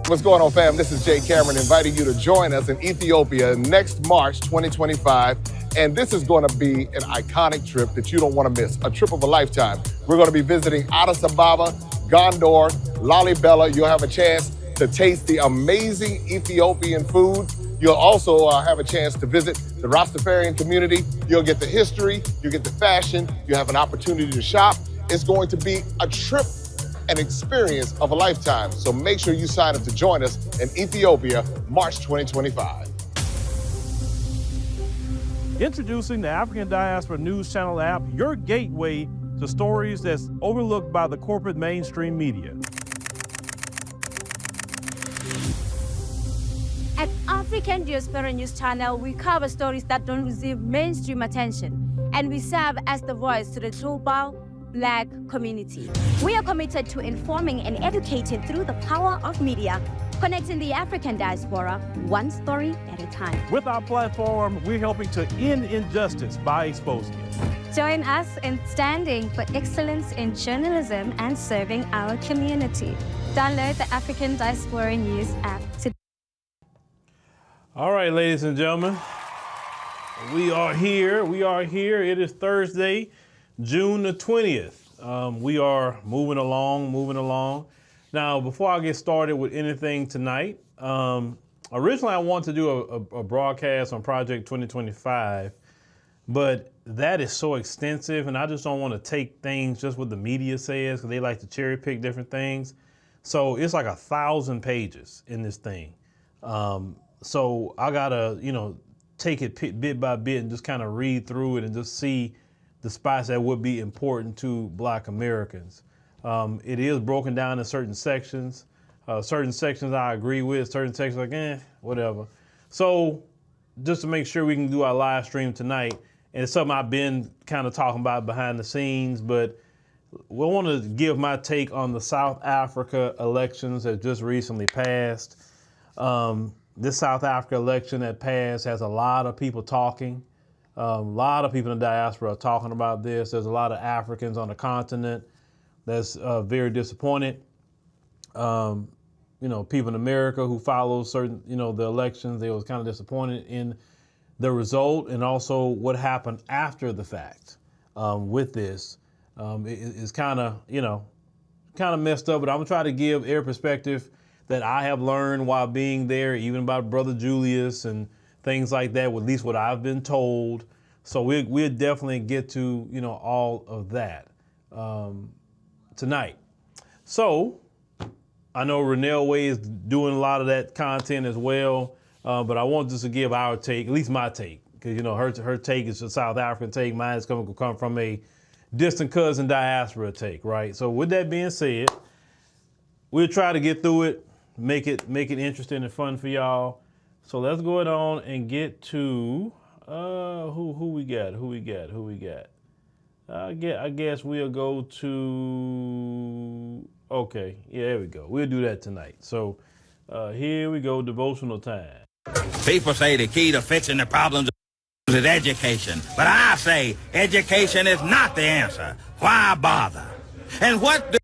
What's going on, fam? This is Jay Cameron inviting you to join us in Ethiopia next March 2025. And this is going to be an iconic trip that you don't want to miss, a trip of a lifetime. We're going to be visiting Addis Ababa, Gondor, Lalibela. You'll have a chance to taste the amazing Ethiopian food. You'll also have a chance to visit the Rastafarian community. You'll get the history, you'll get the fashion, you'll have an opportunity to shop. It's going to be a trip, an experience of a lifetime. So make sure you sign up to join us in Ethiopia, March 2025. Introducing the African Diaspora News Channel app, your gateway to stories that's overlooked by the corporate mainstream media. At African Diaspora News Channel, we cover stories that don't receive mainstream attention, and we serve as the voice to the global Black community. We are committed to informing and educating through the power of media, connecting the African diaspora one story at a time. With our platform, we're helping to end injustice by exposing it. Join us in standing for excellence in journalism and serving our community. Download the African Diaspora News app today. All right, ladies and gentlemen, we are here. It is Thursday, June the 20th. We are moving along. Now, before I get started with anything tonight, originally I wanted to do a broadcast on Project 2025, but that is so extensive, and I just don't want to take things just what the media says, because they like to cherry pick different things. So it's like 1,000 pages in this thing. So I gotta, take it bit by bit and just kind of read through it and just see the spots that would be important to Black Americans. It is broken down in certain sections. Certain sections I agree with, certain sections whatever. So just to make sure we can do our live stream tonight, and it's something I've been kind of talking about behind the scenes, but we want to give my take on the South Africa elections that just recently passed. This South Africa election that passed has a lot of people talking. A lot of people in the diaspora are talking about this. There's a lot of Africans on the continent that's very disappointed. People in America who follow certain, the elections, they was kind of disappointed in the result, and also what happened after the fact with this. It's kind of messed up, but I'm gonna try to give every perspective that I have learned while being there, even about Brother Julius and things like that, at least what I've been told. So we'll definitely get to, all of that tonight. So I know Renelle Way is doing a lot of that content as well, but I want just to give our take, at least my take, because, her take is a South African take. Mine is going to come from a distant cousin diaspora take, right? So with that being said, we'll try to get through it, make it interesting and fun for y'all. So let's go on and get to who we got. I guess we'll go to, okay, yeah, there we go. We'll do that tonight. So here we go, devotional time. People say the key to fixing the problems is education, but I say education is not the answer. Why bother? And what do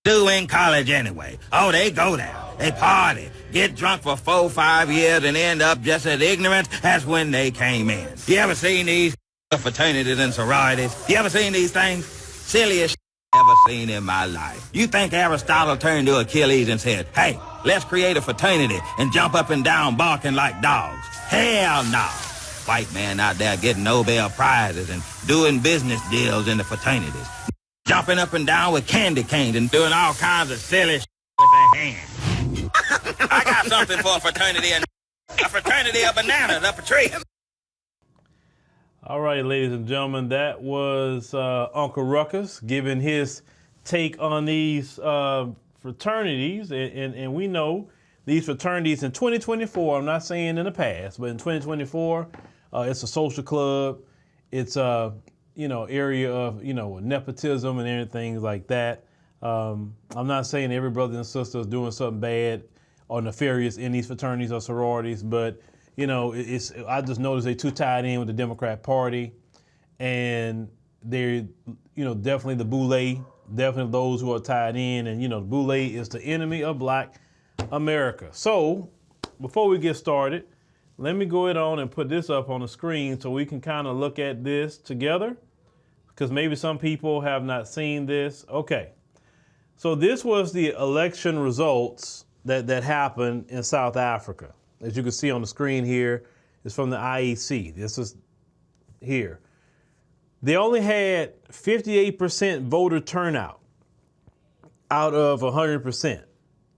they do in college anyway? Oh, they go there. They party, get drunk for 4 or 5 years, and end up just as ignorant as when they came in. You ever seen these fraternities and sororities? You ever seen these things? Silliest I've ever seen in my life. You think Aristotle turned to Achilles and said, hey, let's create a fraternity and jump up and down barking like dogs? Hell no. White man out there getting Nobel Prizes and doing business deals in the fraternities. Jumping up and down with candy canes and doing all kinds of silly with their hands. I got something for a fraternity of bananas up a tree. All right, ladies and gentlemen, that was Uncle Ruckus giving his take on these fraternities. And we know these fraternities in 2024, I'm not saying in the past, but in 2024, it's a social club. It's a, area of, nepotism and everything like that. I'm not saying every brother and sister is doing something bad or nefarious in these fraternities or sororities, but I just noticed they too tied in with the Democrat Party, and they're definitely the boule, definitely those who are tied in, and the boule is the enemy of Black America. So before we get started, let me go ahead on and put this up on the screen so we can kind of look at this together, because maybe some people have not seen this. Okay, so this was the election results that happened in South Africa. As you can see on the screen here, it's from the IEC. This is here. They only had 58% voter turnout out of 100%.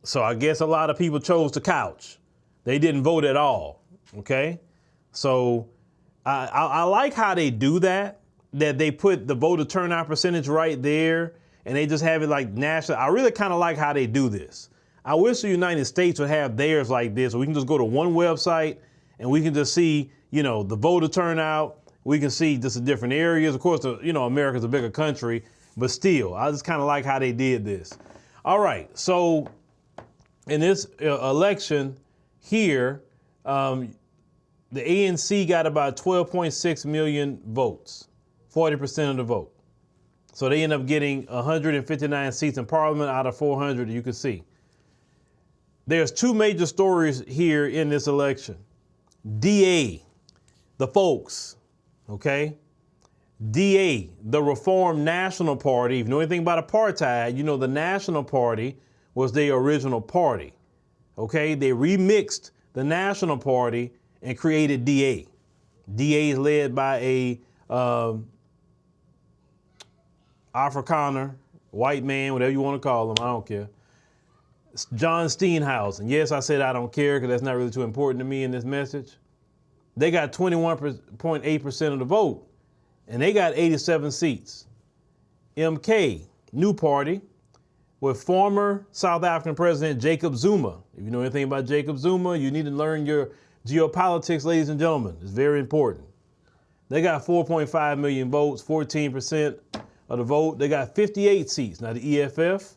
So I guess a lot of people chose the couch. They didn't vote at all, okay? So I like how they do that they put the voter turnout percentage right there and they just have it like national. I really kind of like how they do this. I wish the United States would have theirs like this, so we can just go to one website and we can just see, the voter turnout. We can see just the different areas. Of course, America's a bigger country, but still, I just kind of like how they did this. All right, so in this election here, the ANC got about 12.6 million votes, 40% of the vote. So they end up getting 159 seats in parliament out of 400, you can see. There's two major stories here in this election. DA, the folks, okay? DA, the Reformed National Party. If you know anything about apartheid, you know the National Party was their original party, okay? They remixed the National Party and created DA. DA is led by a Afrikaner, white man, whatever you want to call him, I don't care. John Steenhuisen. Yes, I said I don't care because that's not really too important to me in this message. They got 21.8% of the vote, and they got 87 seats. MK, new party, with former South African President Jacob Zuma. If you know anything about Jacob Zuma, you need to learn your geopolitics, ladies and gentlemen. It's very important. They got 4.5 million votes, 14% of the vote. They got 58 seats. Now the EFF,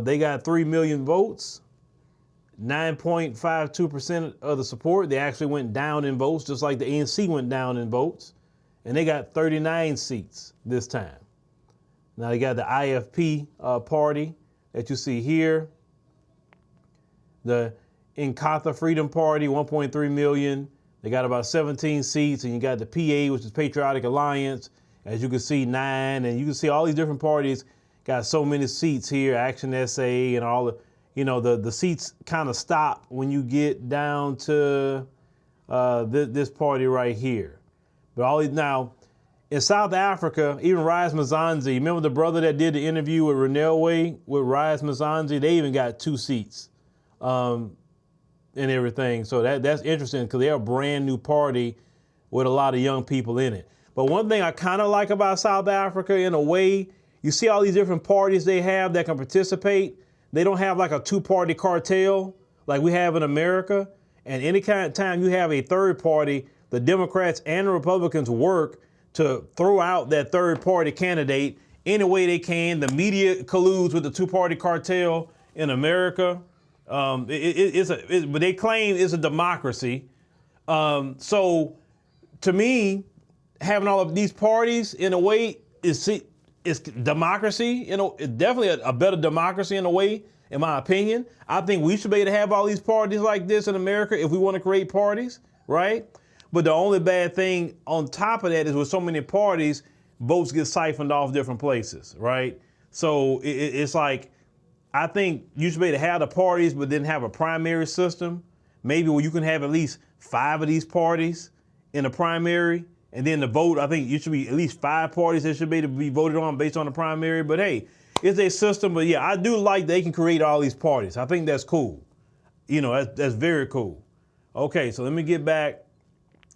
they got 3 million votes, 9.52% of the support. They actually went down in votes, just like the ANC went down in votes. And they got 39 seats this time. Now they got the IFP party that you see here. The Inkatha Freedom Party, 1.3 million. They got about 17 seats. And you got the PA, which is Patriotic Alliance. As you can see, 9. And you can see all these different parties got so many seats here, Action SA and all the seats kind of stop when you get down to this party right here. But now, in South Africa, even Rise Mzansi, remember the brother that did the interview with Renelwe with Rise Mzansi? They even got 2 seats and everything. So that's interesting because they're a brand new party with a lot of young people in it. But one thing I kind of like about South Africa, in a way, you see all these different parties they have that can participate. They don't have like a 2-party cartel like we have in America. And any kind of time you have a third party, the Democrats and the Republicans work to throw out that third party candidate any way they can. The media colludes with the 2-party cartel in America. But they claim it's a democracy. So to me, having all of these parties in a way it's democracy, it's definitely a better democracy in a way, in my opinion. I think we should be able to have all these parties like this in America if we want to create parties, right? But the only bad thing on top of that is with so many parties, votes get siphoned off different places, right? So it's like, I think you should be able to have the parties, but then have a primary system, maybe where you can have at least 5 of these parties in a primary. And then the vote, I think you should be at least 5 parties that should be able to be voted on based on the primary. But hey, it's a system. But yeah, I do like they can create all these parties. I think that's cool. That's very cool. Okay, so let me get back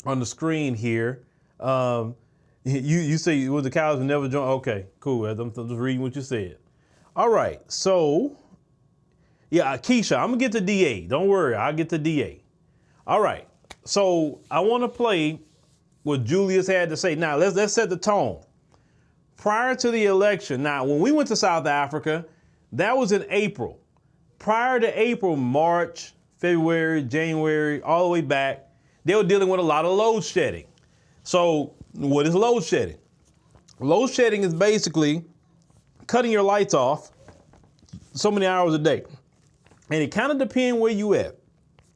on the screen here. You say it was the cows who never joined. Okay, cool. I'm just reading what you said. All right, so yeah, Keisha, I'm gonna get to DA. Don't worry, I'll get to DA. All right, so I want to play what Julius had to say. Now, let's set the tone. Prior to the election, now, when we went to South Africa, that was in April. Prior to April, March, February, January, all the way back, they were dealing with a lot of load shedding. So what is load shedding? Load shedding is basically cutting your lights off so many hours a day. And it kind of depends where you at.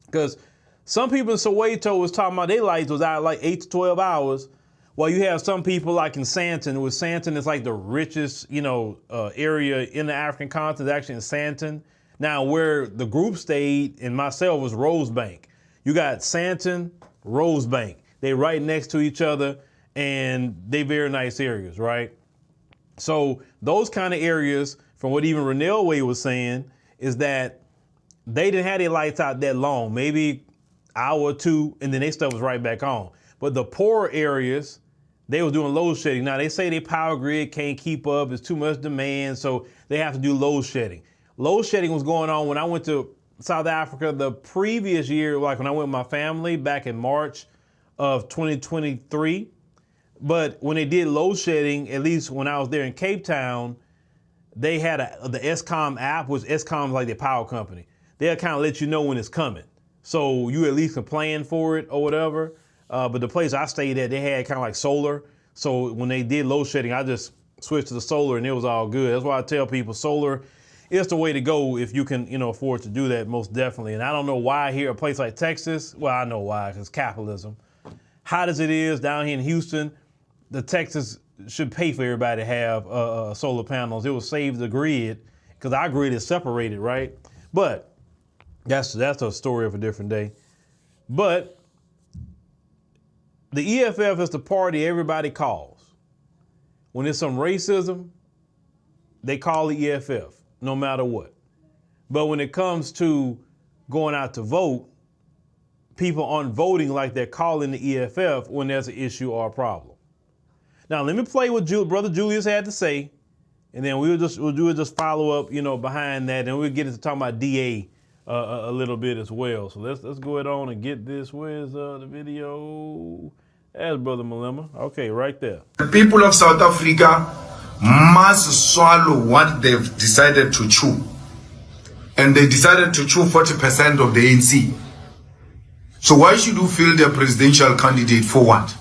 Because some people in Soweto was talking about their lights was out like 8 to 12 hours. While you have some people like in Santon, where Santon is like the richest, area in the African continent, actually in Santon. Now, where the group stayed and myself was Rosebank. You got Santon, Rosebank. They right next to each other, and they very nice areas, right? So those kind of areas, from what even Renell Way was saying, is that they didn't have their lights out that long, maybe hour or two, and then their stuff was right back on. But the poorer areas, they was doing load shedding. Now, they say their power grid can't keep up. It's too much demand, so they have to do load shedding. Load shedding was going on when I went to South Africa the previous year, like when I went with my family back in March of 2023. But when they did load shedding, at least when I was there in Cape Town, they had the Eskom app, which Eskom is like their power company. They'll kind of let you know when it's coming. So you at least can plan for it or whatever. But the place I stayed at, they had kind of like solar. So when they did load shedding, I just switched to the solar and it was all good. That's why I tell people solar is the way to go if you can, afford to do that, most definitely. And I don't know why here, a place like Texas, well, I know why, because capitalism. Hot as it is down here in Houston, the Texas should pay for everybody to have solar panels. It will save the grid, because our grid is separated, right? But that's a story of a different day. But the EFF is the party everybody calls. When there's some racism, they call the EFF, no matter what. But when it comes to going out to vote, people aren't voting like they're calling the EFF when there's an issue or a problem. Now, let me play what Brother Julius had to say, and then we'll just follow up, behind that, and we'll get into talking about DA a little bit as well. So let's go ahead on and get this. Where's the video? There's Brother Malema. Okay, right there. The people of South Africa must swallow what they've decided to chew. And they decided to chew 40% of the ANC. So why should you field a presidential candidate for what?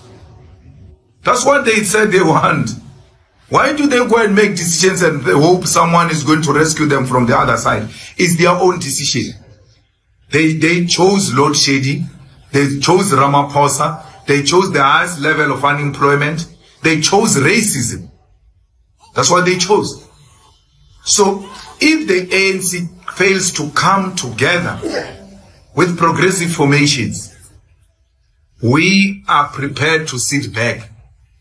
That's what they said they want. Why do they go and make decisions and they hope someone is going to rescue them from the other side? It's their own decision. They chose load shedding. They chose Ramaphosa. They chose the highest level of unemployment. They chose racism. That's what they chose. So if the ANC fails to come together with progressive formations, we are prepared to sit back.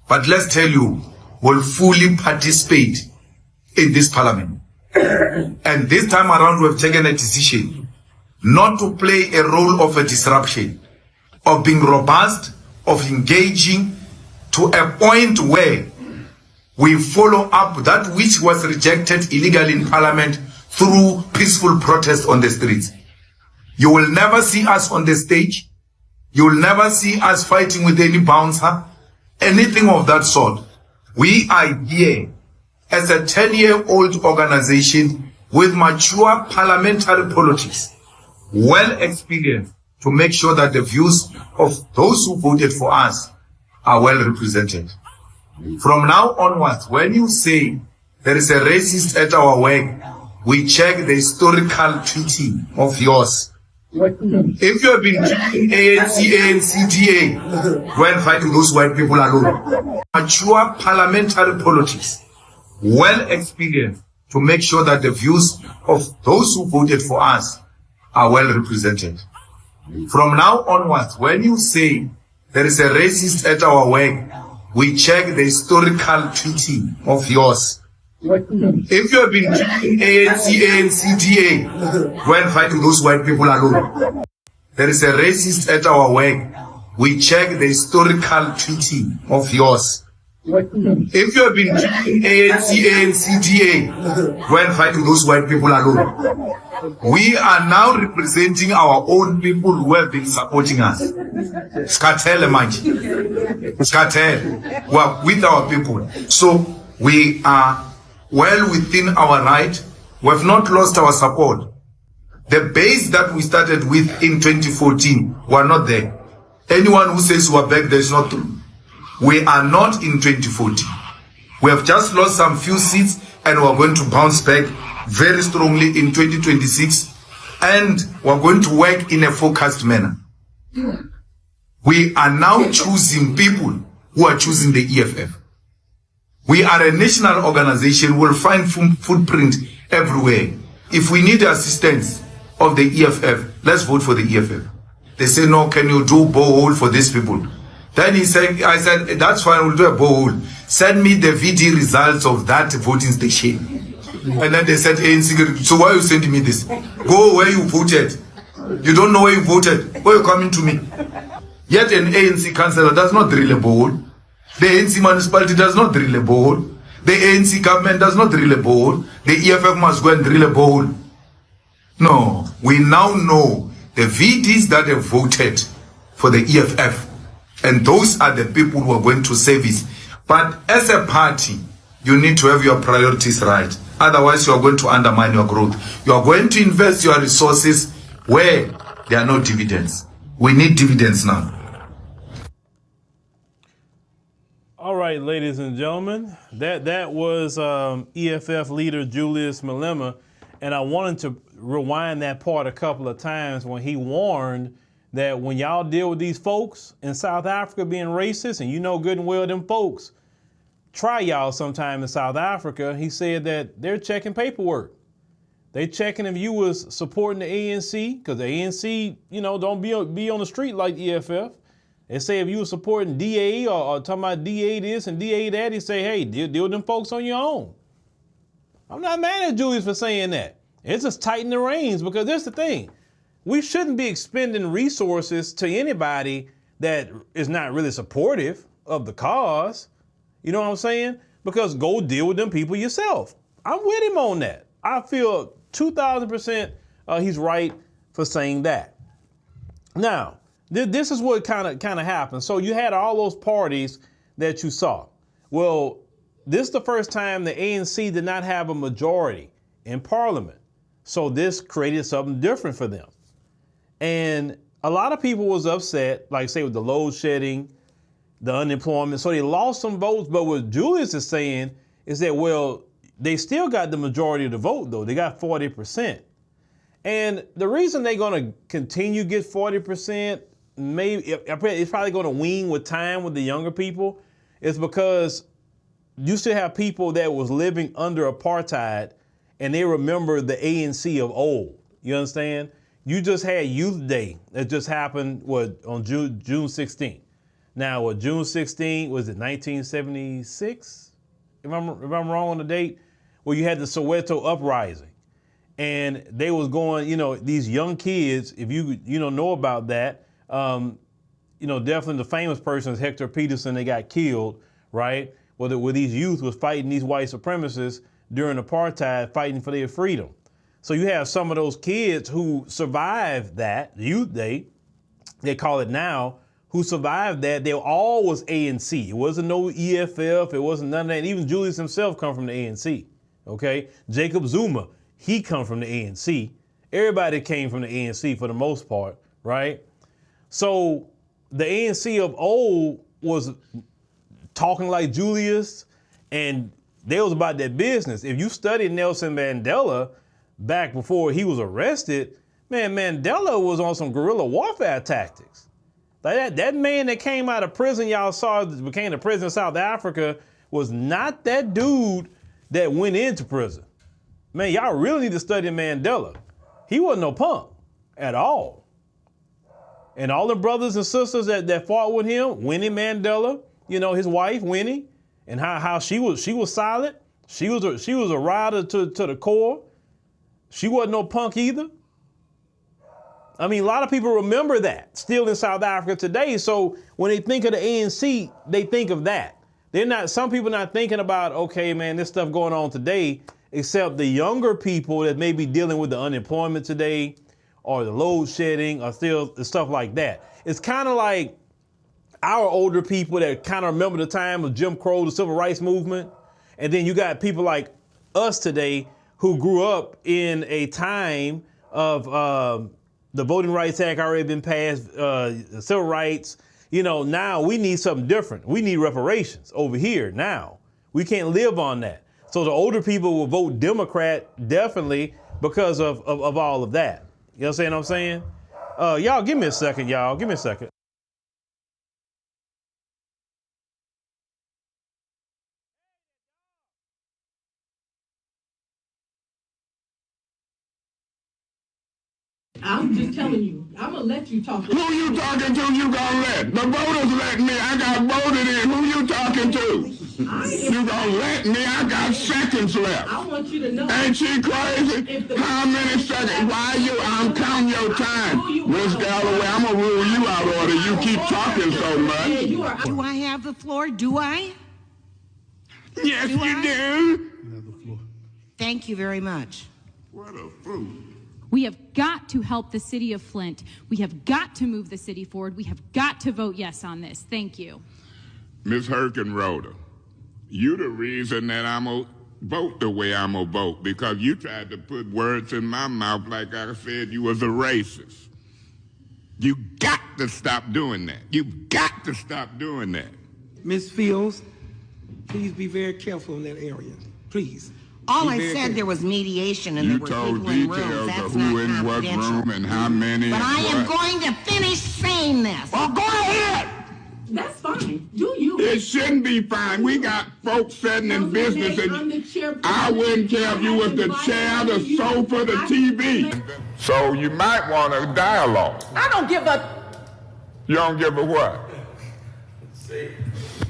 But let's tell you, we'll fully participate in this parliament. And this time around, we've taken a decision not to play a role of a disruption, of being robust, of engaging to a point where we follow up that which was rejected illegally in parliament through peaceful protest on the streets. You will never see us on the stage. You will never see us fighting with any bouncer, anything of that sort. We are here as a 10-year-old organization with mature parliamentary politics, well experienced, to make sure that the views of those who voted for us are well represented. From now onwards, when you say there is a racist at our work, we check the historical tweeting of yours. If you have been tweeting ANC, DA, go and fight those white people alone. Mature parliamentary politics, well experienced, to make sure that the views of those who voted for us are well represented. From now onwards, when you say there is a racist at our work, we check the historical tweeting of yours. If you have been tweeting ANC, DA, go and fight those white people alone. There is a racist at our work. We check the historical tweeting of yours. If you have been tweeting ANC, DA, go and fight those white people alone. We are now representing our own people who have been supporting us. Scatter with our people. So we are well within our right. We have not lost our support. The base that we started with in 2014 were not there. Anyone who says we're back there is not true. We are not in 2014. We have just lost some few seats and we're going to bounce back very strongly in 2026 and we're going to work in a focused manner. We are now choosing people who are choosing the EFF. We are a national organization. We'll find footprint everywhere. If we need assistance of the EFF, let's vote for the EFF. They say, no, can you do borehole for these people? Then I said, that's fine, we'll do a borehole. Send me the VD results of that voting station. And then they said, ANC, so why are you sending me this? Go where you voted. You don't know where you voted. Why are you coming to me? Yet an ANC councillor does not drill a borehole. The ANC municipality does not drill a borehole. The ANC government does not drill a borehole. The EFF must go and drill a borehole. No, we now know the VDs that have voted for the EFF, and those are the people who are going to service. But as a party, you need to have your priorities right. Otherwise, you are going to undermine your growth. You are going to invest your resources where there are no dividends. We need dividends now. All right, ladies and gentlemen, that was EFF leader Julius Malema, and I wanted to rewind that part a couple of times when he warned that when y'all deal with these folks in South Africa being racist, and you know good and well them folks try y'all sometime in South Africa, he said that they're checking paperwork. They checking if you was supporting the ANC, because the ANC, you know, don't be on the street like EFF. They say if you were supporting DA or talking about DA this and DA that, he say, hey, deal with them folks on your own. I'm not mad at Julius for saying that. It's just tighten the reins, because that's the thing. We shouldn't be expending resources to anybody that is not really supportive of the cause. You know what I'm saying? Because go deal with them people yourself. I'm with him on that. I feel 2,000% he's right for saying that. Now, this is what kind of happened. So you had all those parties that you saw. Well, this is the first time the ANC did not have a majority in parliament. So this created something different for them. And a lot of people was upset, like say with the load shedding, the unemployment. So they lost some votes. But what Julius is saying is that, well, they still got the majority of the vote, though. They got 40%. And the reason they're going to continue to get 40%, maybe it's probably going to wean with time with the younger people, is because you still have people that was living under apartheid and they remember the ANC of old. You understand? You just had Youth Day that just happened on June 16th. Now, June 16th, was it 1976? If I'm wrong on the date, where you had the Soweto uprising, and they was going, you know, these young kids. If you know about that, you know, definitely the famous person is Hector Peterson. They got killed, right? Where these youth was fighting these white supremacists during apartheid, fighting for their freedom. So you have some of those kids who survived that Youth Day, they call it now, who survived that. They all was ANC. It wasn't no EFF. It wasn't none of that. Even Julius himself come from the ANC. Okay, Jacob Zuma, he come from the ANC. Everybody came from the ANC for the most part, right? So the ANC of old was talking like Julius, and they was about that business. If you studied Nelson Mandela back before he was arrested, man, Mandela was on some guerrilla warfare tactics. Like that man that came out of prison, y'all saw, became the president of South Africa, was not that dude that went into prison. Man, y'all really need to study Mandela. He wasn't no punk at all. And all the brothers and sisters that fought with him, Winnie Mandela, you know, his wife, Winnie, and how she was solid. She was a rider to the core. She wasn't no punk either. I mean, a lot of people remember that still in South Africa today. So when they think of the ANC, they think of that. Some people not thinking about, okay, man, this stuff going on today, except the younger people that may be dealing with the unemployment today or the load shedding or still stuff like that. It's kind of like our older people that kind of remember the time of Jim Crow, the civil rights movement. And then you got people like us today who grew up in a time of the Voting Rights Act already been passed, civil rights. You know, now we need something different. We need reparations over here now. We can't live on that. So the older people will vote Democrat definitely because of all of that. You know what I'm saying? Y'all, give me a second, y'all. Give me a second. I'm just telling you. I'm going to let you talk. Who you talking to you gonna let? The voters let me. I got voted in. Who you talking to? You gonna let me? I got seconds left. I want you to know. Ain't she crazy? How many seconds? Why I'm counting your time. Miss Galloway, I'm gonna rule you out of order. You keep talking so much. Do I have the floor? Do I? Yes, you do. Thank you very much. What a fool. We have got to help the city of Flint. We have got to move the city forward. We have got to vote yes on this. Thank you. Ms. Herkenroder, you the reason that I'm going to vote the way I'm going to vote, because you tried to put words in my mouth like I said you was a racist. You got to stop doing that. You've got to stop doing that. Ms. Fields, please be very careful in that area. Please. All I said, there was mediation and there were people in rooms. You That's told details of who in what room and how many. But I am going to finish saying this. Well, go ahead. That's fine. Do you? It shouldn't be fine. We got folks sitting in business, and I wouldn't care if you was the chair, the sofa, the TV. So you might want a dialogue. I don't give a... You don't give a what?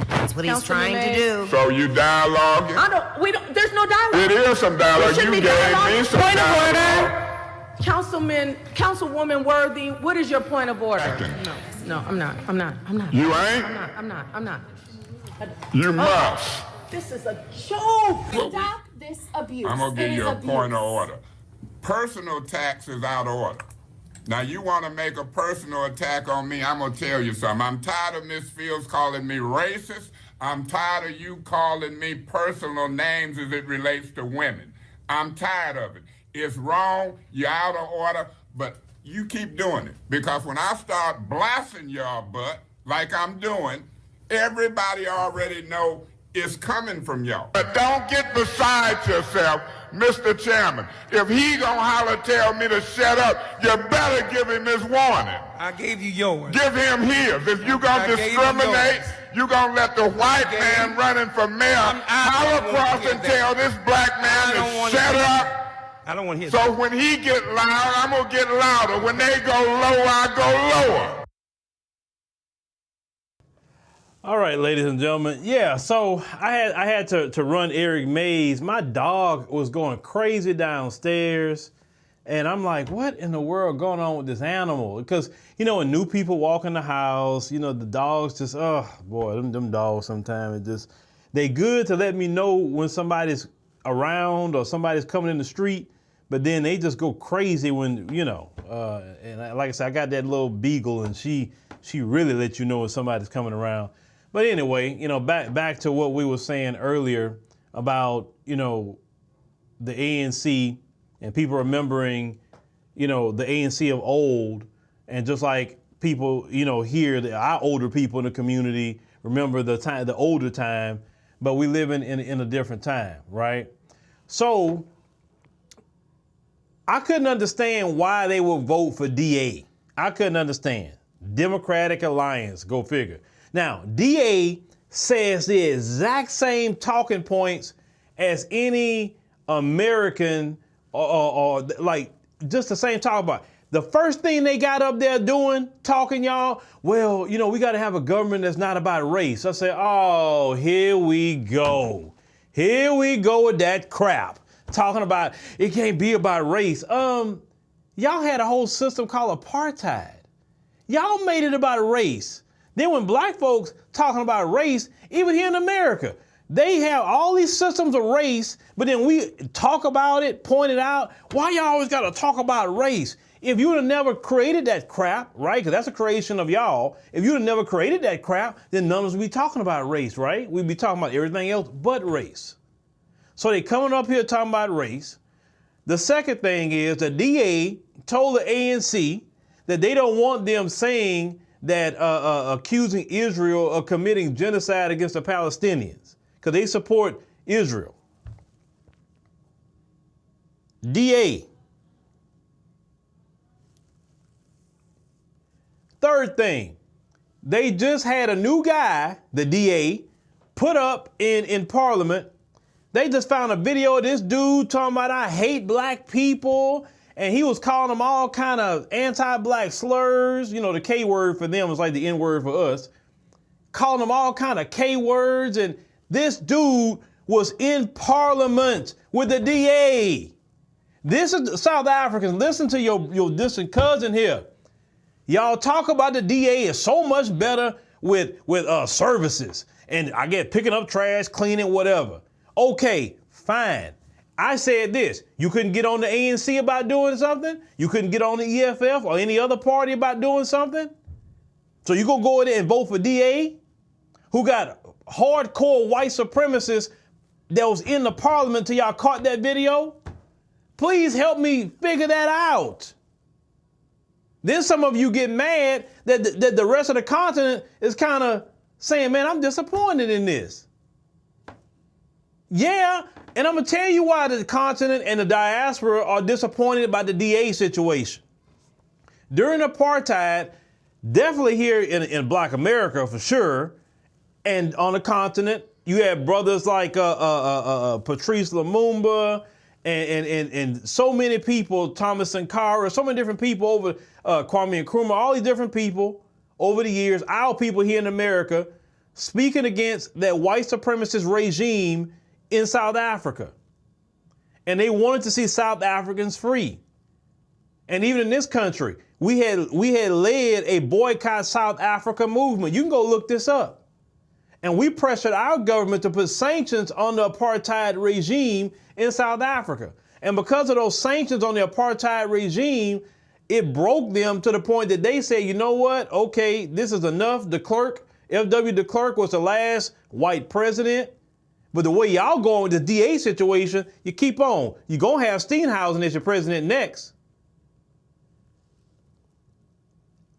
That's what he's trying to do. So you dialogue? There's no dialogue. It is some dialogue. You gave me some point dialogue. of order. Councilwoman Worthy, what is your point of order? No, I'm not. You ain't? I'm not. You must. This is a joke. Stop this abuse. I'm going to give you a point of order. Personal attacks is out of order. Now, you want to make a personal attack on me, I'm going to tell you something. I'm tired of Ms. Fields calling me racist. I'm tired of you calling me personal names as it relates to women. I'm tired of it. It's wrong. You're out of order. But you keep doing it. Because when I start blasting your butt like I'm doing, everybody already know it's coming from y'all. But don't get beside yourself, Mr. Chairman. If he gonna holler tell me to shut up, you better give him his warning. I gave you yours. Give him his. If you gonna discriminate, you gonna let the white man running for mayor holler across and tell this black man to shut up. I don't want to hear So when he get loud, I'm gonna get louder. When they go low, I go lower. All right, ladies and gentlemen. Yeah, so I had to run Eric Mays. My dog was going crazy downstairs, and I'm like, what in the world going on with this animal? Because, when new people walk in the house, the dogs just, oh, boy, them dogs sometimes, they good to let me know when somebody's around or somebody's coming in the street, but then they just go crazy when, and like I said, I got that little beagle, and she really lets you know when somebody's coming around. But anyway, back to what we were saying earlier about, the ANC and people remembering, the ANC of old, and just like people, here, our older people in the community remember the older time, but we live in a different time, right? So I couldn't understand why they would vote for DA. I couldn't understand. Democratic Alliance, go figure. Now, DA says the exact same talking points as any American or like just the same talk about. The first thing they got up there doing, talking, y'all, well, we got to have a government that's not about race. I say, oh, here we go. Here we go with that crap. Talking about it can't be about race. Y'all had a whole system called apartheid. Y'all made it about race. Then when black folks talking about race, even here in America, they have all these systems of race, but then we talk about it, point it out. Why y'all always got to talk about race? If you would have never created that crap, right, because that's a creation of y'all, if you would have never created that crap, then none of us would be talking about race, right? We'd be talking about everything else but race. So they coming up here talking about race. The second thing is the DA told the ANC that they don't want them saying that accusing Israel of committing genocide against the Palestinians, because they support Israel. DA Third thing, they just had a new guy, the DA, put up in Parliament. They just found a video of this dude talking about I hate black people, and he was calling them all kind of anti-black slurs. You know, the K word for them was like the N word for us. Calling them all kind of K words, and this dude was in Parliament with the DA. This is South Africans. Listen to your distant cousin here. Y'all talk about the DA is so much better with services, and I get picking up trash, cleaning, whatever. Okay, fine. I said this, you couldn't get on the ANC about doing something? You couldn't get on the EFF or any other party about doing something? So you gonna go in there and vote for DA, who got hardcore white supremacists that was in the Parliament till y'all caught that video? Please help me figure that out. Then some of you get mad that the rest of the continent is kind of saying, man, I'm disappointed in this. Yeah, and I'm gonna tell you why the continent and the diaspora are disappointed about the DA situation. During apartheid, definitely here in Black America for sure, and on the continent, you had brothers like Patrice Lumumba and so many people, Thomas Sankara, so many different people over Kwame Nkrumah, all these different people over the years, our people here in America, speaking against that white supremacist regime in South Africa. And they wanted to see South Africans free. And even in this country, we had led a boycott South Africa movement. You can go look this up. And we pressured our government to put sanctions on the apartheid regime in South Africa. And because of those sanctions on the apartheid regime, it broke them to the point that they said, you know what? Okay, this is enough. De Klerk, F.W. de Klerk was the last white president. But the way y'all going with the DA situation, you keep on. You're going to have Steenhuisen as your president next.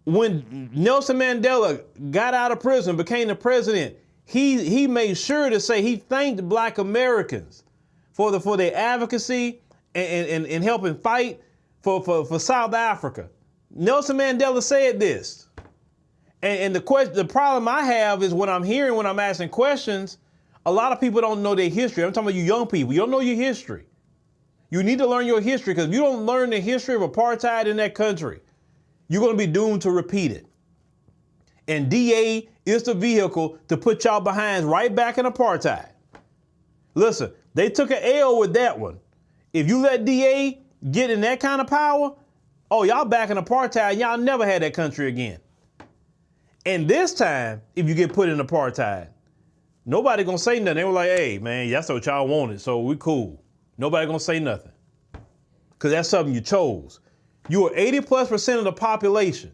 When Nelson Mandela got out of prison, became the president, he made sure to say he thanked Black Americans for their advocacy and helping fight for South Africa. Nelson Mandela said this. And the problem I have is when I'm asking questions, a lot of people don't know their history. I'm talking about you young people. You don't know your history. You need to learn your history, because if you don't learn the history of apartheid in that country, you're going to be doomed to repeat it. And DA is the vehicle to put y'all behinds right back in apartheid. Listen, they took an L with that one. If you let DA get in that kind of power, oh, y'all back in apartheid, y'all never had that country again. And this time, if you get put in apartheid, nobody gonna say nothing. They were like, hey, man, that's what y'all wanted, so we cool. Nobody gonna say nothing. Because that's something you chose. You are 80+% of the population.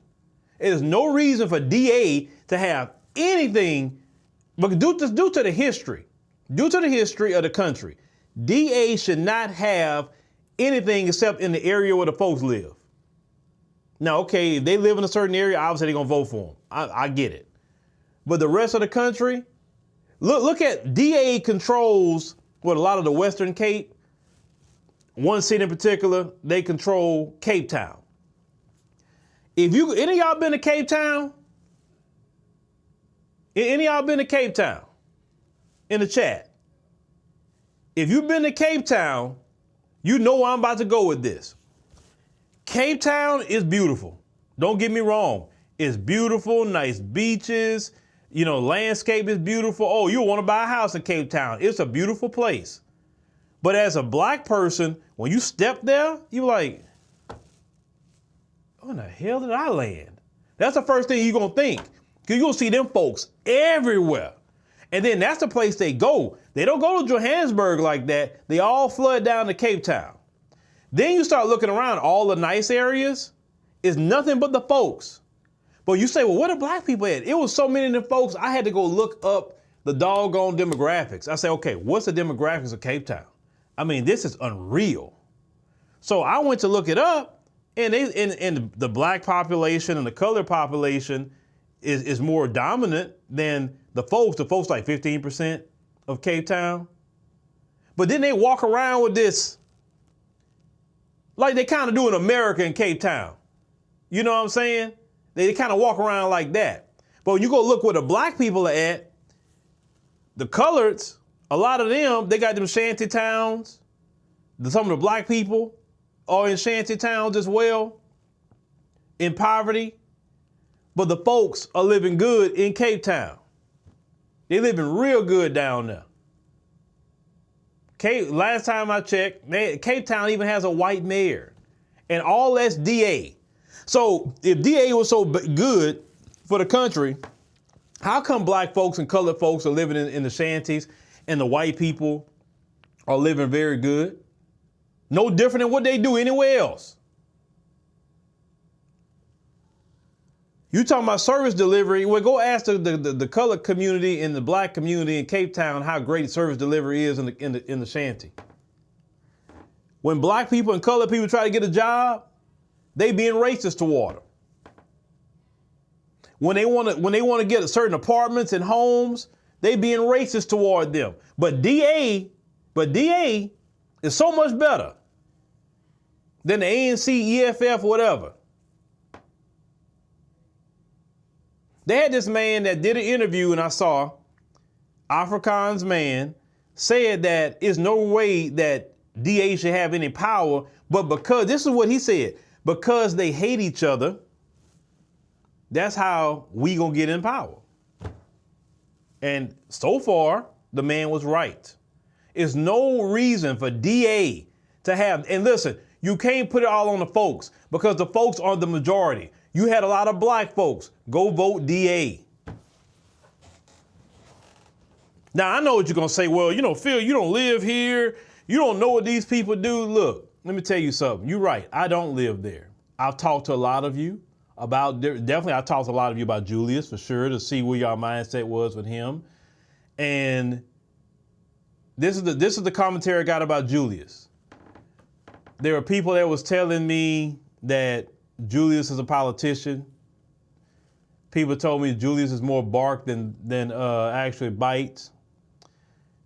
There's no reason for DA to have anything, but due to the history of the country, DA should not have anything except in the area where the folks live. Now, okay, if they live in a certain area, obviously they're gonna vote for them. I get it. But the rest of the country, look at DA controls what a lot of the Western Cape. One city in particular, they control Cape Town. Any of y'all been to Cape Town? Any of y'all been to Cape Town? In the chat. If you've been to Cape Town, you know where I'm about to go with this. Cape Town is beautiful. Don't get me wrong. It's beautiful, nice beaches, landscape is beautiful. Oh, you want to buy a house in Cape Town. It's a beautiful place. But as a Black person, when you step there, you're like, where in the hell did I land? That's the first thing you're going to think. Because you're going to see them folks everywhere. And then that's the place they go. They don't go to Johannesburg like that. They all flood down to Cape Town. Then you start looking around, all the nice areas is nothing but the folks. But you say, well, where the Black people at? It was so many of them folks, I had to go look up the doggone demographics. I say, okay, what's the demographics of Cape Town? I mean, this is unreal. So I went to look it up, and the Black population and the colored population is more dominant than the folks. The folks like 15% of Cape Town. But then they walk around with this, like they kind of do in America in Cape Town. You know what I'm saying? They kind of walk around like that. But when you go look where the black people are at, the coloreds, a lot of them, they got them shanty towns. Some of the black people are in shanty towns as well, in poverty. But the folks are living good in Cape Town. They living real good down there. Last time I checked, Cape Town even has a white mayor. And all that's DA. So if DA was so good for the country, how come black folks and colored folks are living in the shanties and the white people are living very good? No different than what they do anywhere else. You talking about service delivery? Well, go ask the colored community and the black community in Cape Town how great service delivery is in the shanty. When black people and colored people try to get a job, they being racist toward them. When they want to get certain apartments and homes, they being racist toward them. But DA is so much better than the ANC, EFF, whatever. They had this man that did an interview, and I saw Afrikaans man said that there's no way that DA should have any power, but because, this is what he said, because they hate each other, that's how we gonna get in power. And so far, the man was right. There's no reason for DA to have, and listen, you can't put it all on the folks because the folks are the majority. You had a lot of black folks go vote DA. Now, I know what you're going to say. Well, Phil, you don't live here. You don't know what these people do. Look, let me tell you something. You're right. I don't live there. I've talked to a lot of you about, definitely I talked to a lot of you about Julius for sure to see where your mindset was with him. And this is the commentary I got about Julius. There are people that was telling me that Julius is a politician. People told me Julius is more bark than actually bites.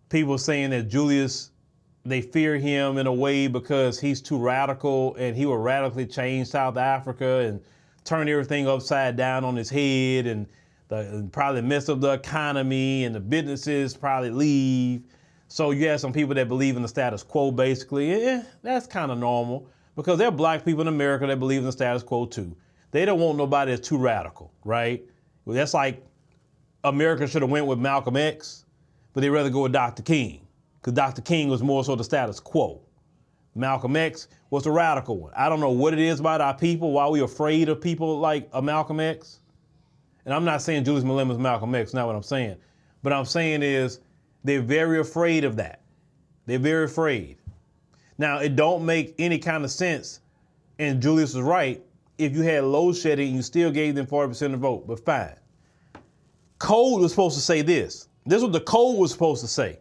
People saying that Julius, they fear him in a way because he's too radical and he will radically change South Africa and turn everything upside down on his head and probably mess up the economy and the businesses probably leave. So you have some people that believe in the status quo basically. That's kind of normal. Because there are black people in America that believe in the status quo too. They don't want nobody that's too radical, right? Well, that's like America should have went with Malcolm X, but they'd rather go with Dr. King, because Dr. King was more so the status quo. Malcolm X was the radical one. I don't know what it is about our people, why we're afraid of people like a Malcolm X. And I'm not saying Julius Malema is Malcolm X, not what I'm saying. But I'm saying is they're very afraid of that. They're very afraid. Now, it don't make any kind of sense, and Julius is right, if you had load shedding and you still gave them 40% of the vote, but fine. Code was supposed to say this. This is what the code was supposed to say.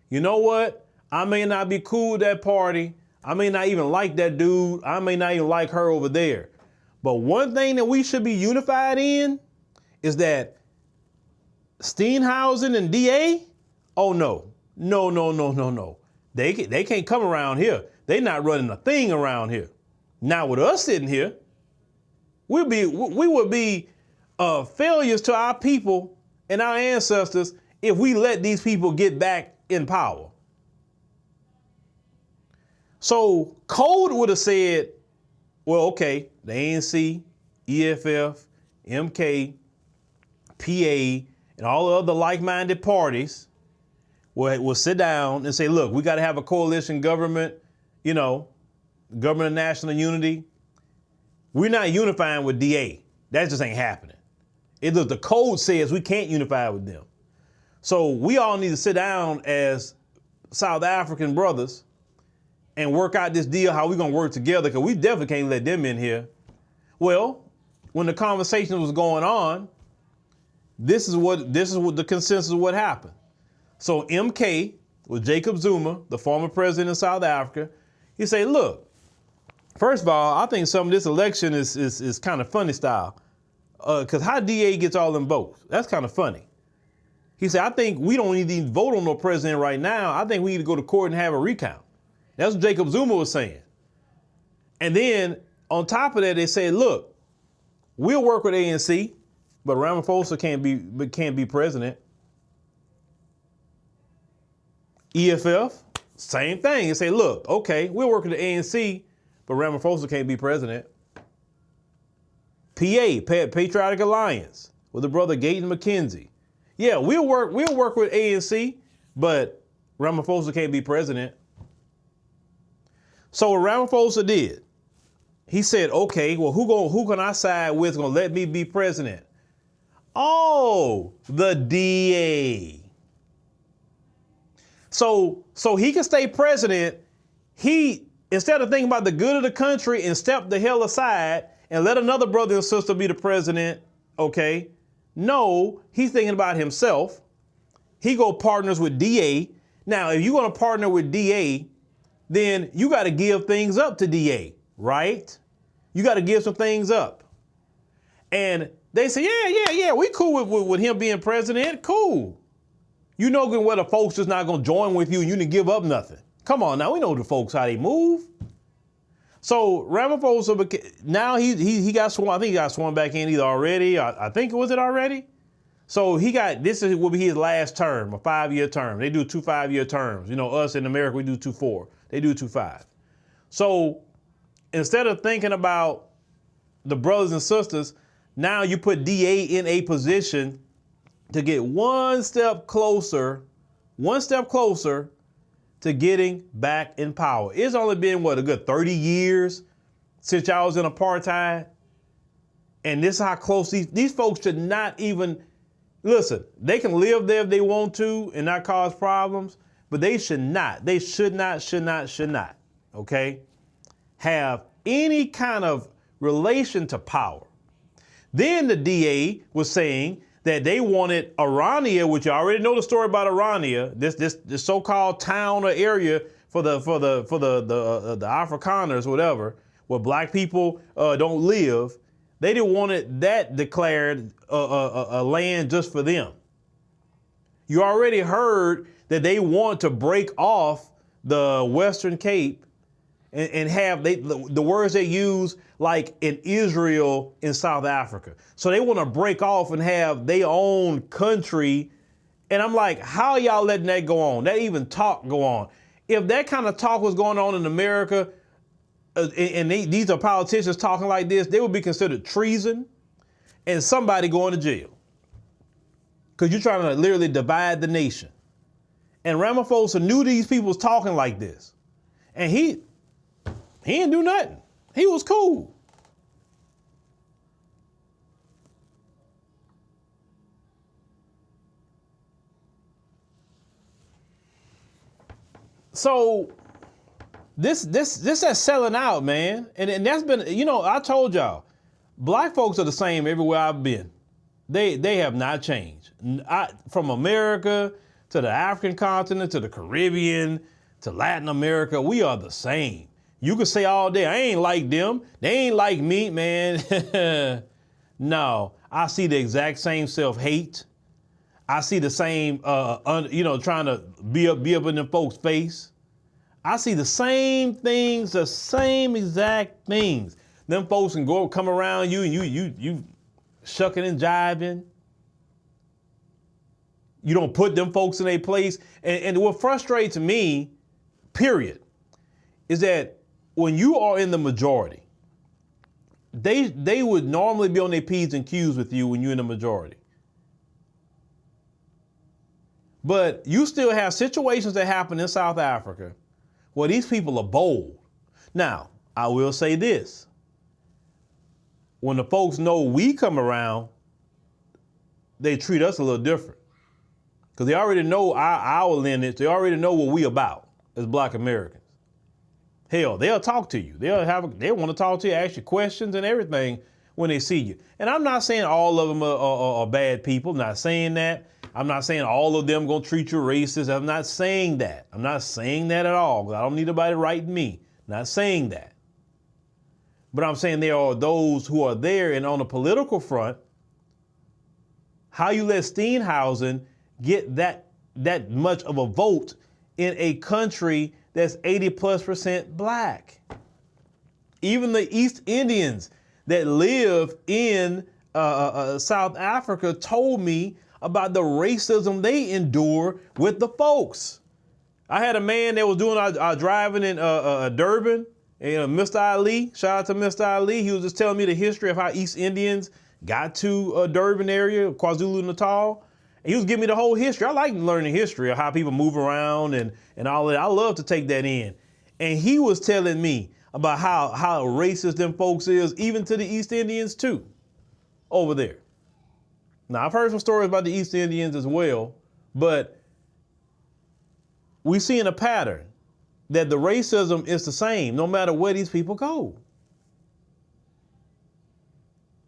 You know what? I may not be cool with that party. I may not even like that dude. I may not even like her over there. But one thing that we should be unified in is that Steenhuisen and DA, oh no. No. They can't come around here. They not running a thing around here. Now with us sitting here, we would be failures to our people and our ancestors if we let these people get back in power. So Code would have said, well, okay, the ANC, EFF, MK, PA, and all the other like-minded parties will sit down and say, look, we got to have a coalition government, government of national unity. We're not unifying with DA. That just ain't happening. The code says we can't unify with them. So we all need to sit down as South African brothers and work out this deal, how we're going to work together, because we definitely can't let them in here. Well, when the conversation was going on, this is what the consensus of what happened. So MK, with Jacob Zuma, the former president of South Africa, he said, look, first of all, I think some of this election is kind of funny style. Because how DA gets all them votes? That's kind of funny. He said, I think we don't need to even vote on no president right now. I think we need to go to court and have a recount. That's what Jacob Zuma was saying. And then on top of that, they said, look, we'll work with ANC, but Ramaphosa can't be president. EFF, same thing. And say, look, okay, we'll work with the ANC, but Ramaphosa can't be president. Patriotic Alliance, with the brother Gaten McKenzie. Yeah, we'll work with ANC, but Ramaphosa can't be president. So what Ramaphosa did, he said, okay, well, who can I side with gonna let me be president? Oh, the DA. So he can stay president. He, instead of thinking about the good of the country and step the hell aside and let another brother and sister be the president, okay? No, he's thinking about himself. He go partners with DA. Now, if you're gonna partner with DA, then you gotta give things up to DA, right? You gotta give some things up. And they say, yeah, we cool with him being president, cool. You know good well the folks just not gonna join with you and you didn't give up nothing. Come on now, we know the folks how they move. So Ramaphosa, now he got sworn, I think he got sworn back in either already, I think, was it already? So this will be his last term, a 5-year term. They do 2 5-year terms. You know, us in America, we do 2 4. They do 2 5. So instead of thinking about the brothers and sisters, now you put DA in a position to get one step closer to getting back in power. It's only been, a good 30 years since y'all was in apartheid. And this is how close these folks should not even, listen, they can live there if they want to and not cause problems, but they should not, okay, have any kind of relation to power. Then the DA was saying that they wanted Arania, which you already know the story about Arania, this so-called town or area for the Afrikaners, whatever, where black people don't live. They didn't want that declared a land just for them. You already heard that they want to break off the Western Cape and have the words they use like in Israel in South Africa. So they want to break off and have their own country. And I'm like, how y'all letting that go on? That even talk go on. If that kind of talk was going on in America, and these are politicians talking like this, they would be considered treason and somebody going to jail. Because you're trying to literally divide the nation. And Ramaphosa knew these people was talking like this. And he didn't do nothing. He was cool. So this is selling out, man. And that's been, I told y'all, black folks are the same everywhere I've been. They have not changed. From America to the African continent, to the Caribbean, to Latin America, we are the same. You can say all day, I ain't like them. They ain't like me, man. No, I see the exact same self-hate. I see the same, trying to be up in them folks' face. I see the same things, the same exact things. Them folks can come around you and you shucking and jiving. You don't put them folks in their place. And what frustrates me, period, is that when you are in the majority, they would normally be on their P's and Q's with you when you're in the majority. But you still have situations that happen in South Africa where these people are bold. Now, I will say this. When the folks know we come around, they treat us a little different. Because they already know our lineage. They already know what we about as black Americans. Hell, they'll talk to you. They want to talk to you, ask you questions and everything when they see you. And I'm not saying all of them are bad people. I'm not saying that. I'm not saying all of them gonna treat you racist. I'm not saying that. I'm not saying that at all. I don't need nobody writing me. I'm not saying that. But I'm saying there are those who are there and on the political front. How you let Steenhuisen get that much of a vote in a country that's 80+% black? Even the East Indians that live in South Africa told me about the racism they endure with the folks. I had a man that was doing our driving in Durban, and Mr. Ali, shout out to Mr. Ali. He was just telling me the history of how East Indians got to Durban area, KwaZulu-Natal. And he was giving me the whole history. I like learning history of how people move around and all that. I love to take that in. And he was telling me about how racist them folks is, even to the East Indians too, over there. Now, I've heard some stories about the East Indians as well, but we're seeing a pattern that the racism is the same no matter where these people go.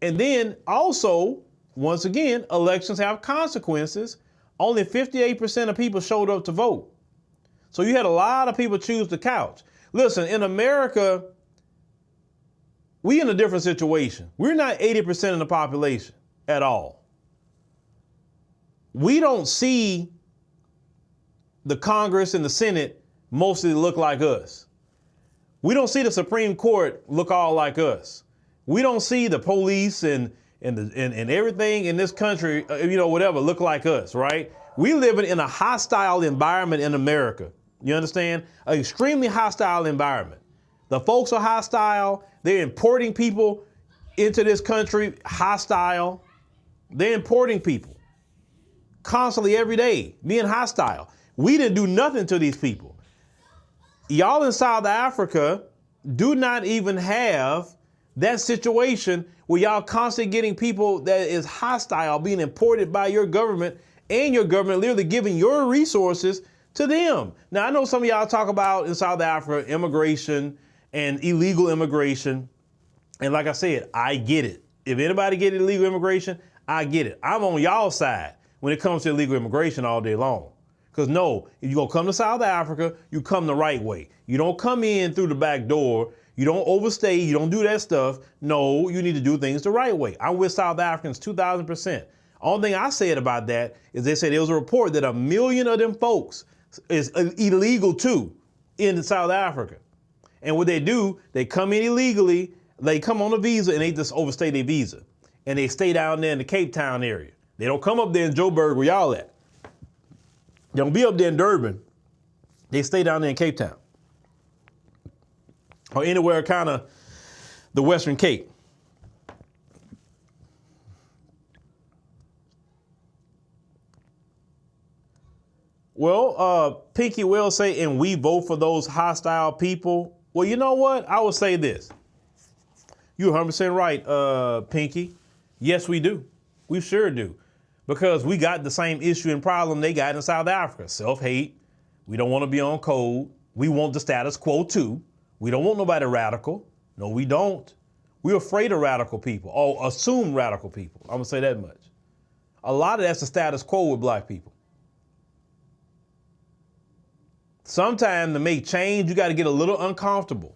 And then also, once again, elections have consequences. Only 58% of people showed up to vote. So you had a lot of people choose the couch. Listen, in America, we in a different situation. We're not 80% of the population at all. We don't see the Congress and the Senate mostly look like us. We don't see the Supreme Court look all like us. We don't see the police and everything in this country, whatever, look like us, right? We live in a hostile environment in America. You understand? An extremely hostile environment. The folks are hostile. They're importing people into this country, hostile. They're importing people constantly every day, being hostile. We didn't do nothing to these people. Y'all in South Africa do not even have that situation where y'all constantly getting people that is hostile being imported by your government, and your government literally giving your resources to them. Now, I know some of y'all talk about in South Africa immigration and illegal immigration. And like I said, I get it. If anybody get illegal immigration, I get it. I'm on y'all's side when it comes to illegal immigration all day long. Because no, if you're going to come to South Africa, you come the right way. You don't come in through the back door. You don't overstay. You don't do that stuff. No, you need to do things the right way. I'm with South Africans 2,000%. Only thing I said about that is they said there was a report that 1 million of them folks is illegal too in South Africa. And what they do, they come in illegally, they come on a visa and they just overstay their visa. And they stay down there in the Cape Town area. They don't come up there in Joburg where y'all at. They don't be up there in Durban. They stay down there in Cape Town. Or anywhere kind of the Western Cape. Well, Pinky will say, and we vote for those hostile people. Well, you know what? I will say this. You're 100% right, Pinky. Yes, we do. We sure do. Because we got the same issue and problem they got in South Africa. Self-hate. We don't want to be on code. We want the status quo too. We don't want nobody radical. No, we don't. We're afraid of radical people, or assume radical people. I'm going to say that much. A lot of that's the status quo with black people. Sometimes to make change, you got to get a little uncomfortable.